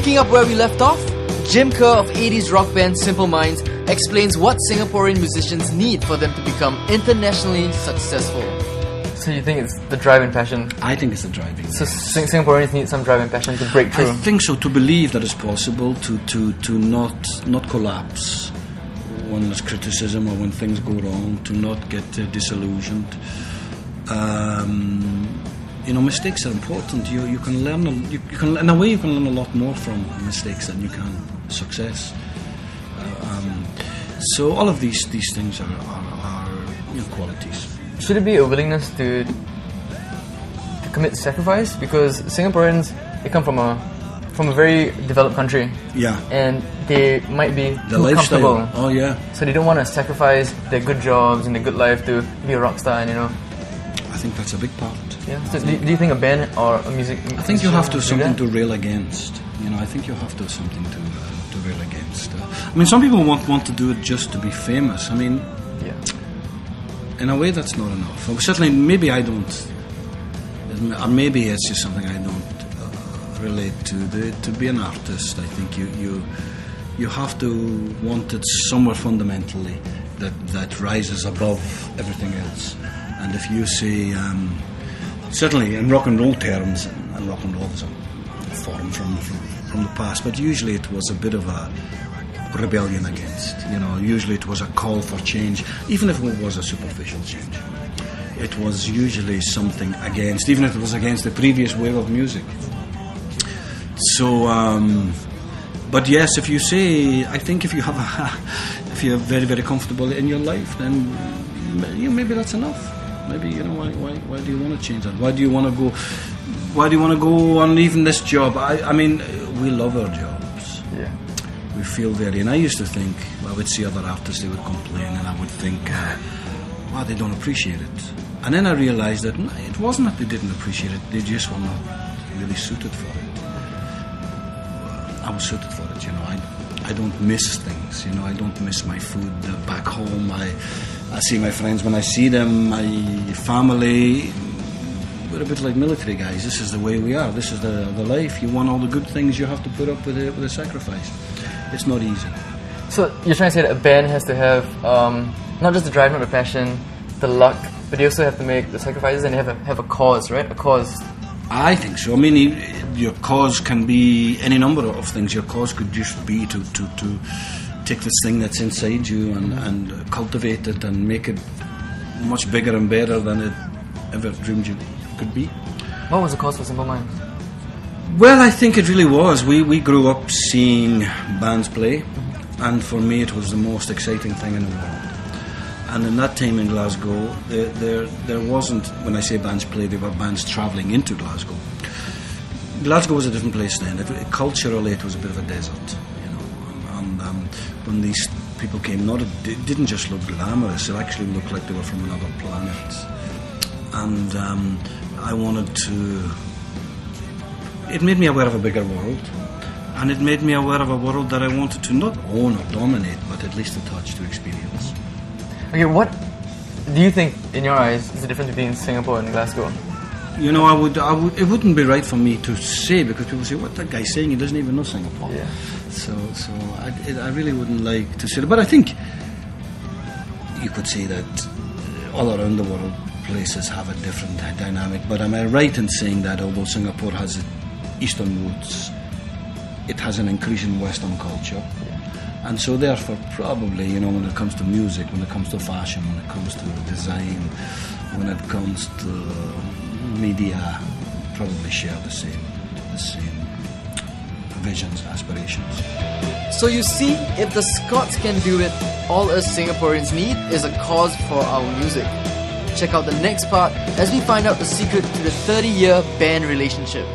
Picking up where we left off, Jim Kerr of 80s rock band Simple Minds explains what Singaporean musicians need for them to become internationally successful. So you think it's the drive and passion? I think it's the driving. So Singaporeans need some drive and passion to break through? I think so, to believe that it's possible to not collapse when there's criticism or when things go wrong, to not get disillusioned. Mistakes are important. You can learn. In a way, you can learn a lot more from mistakes than you can success. So all of these things are qualities. Should it be a willingness to commit sacrifice? Because Singaporeans, they come from a very developed country. Yeah. And they might be the too lifestyle. comfortable. Oh yeah. So they don't want to sacrifice their good jobs and their good life to be a rock star, I think that's a big part. Yeah. So do you think a band or a music? I think you have to have something to rail against. I think you have to have something to rail against. Some people want to do it just to be famous. Yeah. In a way, that's not enough. Certainly, maybe I don't. Or maybe it's just something I don't relate to. To be an artist, I think you have to want it somewhere fundamentally that rises above everything else. And if you say, certainly in rock and roll terms, and rock and roll is a form from the past, but usually it was a bit of a rebellion against. Usually it was a call for change, even if it was a superficial change. It was usually something against, even if it was against the previous way of music. So, but yes, if you say, I think if you're very, very comfortable in your life, then maybe that's enough. Maybe why do you want to change that? Why do you want to go? Why do you want to go on even this job? We love our jobs. Yeah. We feel very. And I used to think, I would see other artists, they would complain, and I would think, they don't appreciate it. And then I realised that it wasn't that they didn't appreciate it; they just were not really suited for it. I was suited for it. I don't miss things. I don't miss my food back home. I see my friends when I see them, my family. We're a bit like military guys. This is the way we are. This is the life. You want all the good things, you have to put up with a sacrifice. It's not easy. So you're trying to say that a band has to have not just the drive, not the passion, the luck, but they also have to make the sacrifices and have a cause, right? A cause. I think so. Your cause can be any number of things. Your cause could just be to take this thing that's inside you and cultivate it and make it much bigger and better than it ever dreamed you could be. What was the cause for Simple Minds? Well, I think it really was. We grew up seeing bands play, and for me it was the most exciting thing in the world. And in that time in Glasgow, there wasn't, when I say bands play, they were bands travelling into Glasgow. Glasgow was a different place then. Culturally, it was a bit of a desert, And when these people came, it didn't just look glamorous; it actually looked like they were from another planet. And I wanted to. It made me aware of a bigger world, and it made me aware of a world that I wanted to not own or dominate, but at least to touch, to experience. Okay, what do you think, in your eyes, is the difference between Singapore and Glasgow? It wouldn't be right for me to say, because people say, "What that guy's saying? He doesn't even know Singapore." Yeah. So I really wouldn't like to say that. But I think you could say that all around the world, places have a different dynamic. But am I right in saying that although Singapore has Eastern roots, it has an increasing Western culture? And so therefore probably, when it comes to music, when it comes to fashion, when it comes to design, when it comes to media, probably share the same visions, aspirations. So you see, if the Scots can do it, all us Singaporeans need is a cause for our music. Check out the next part as we find out the secret to the 30-year band relationship.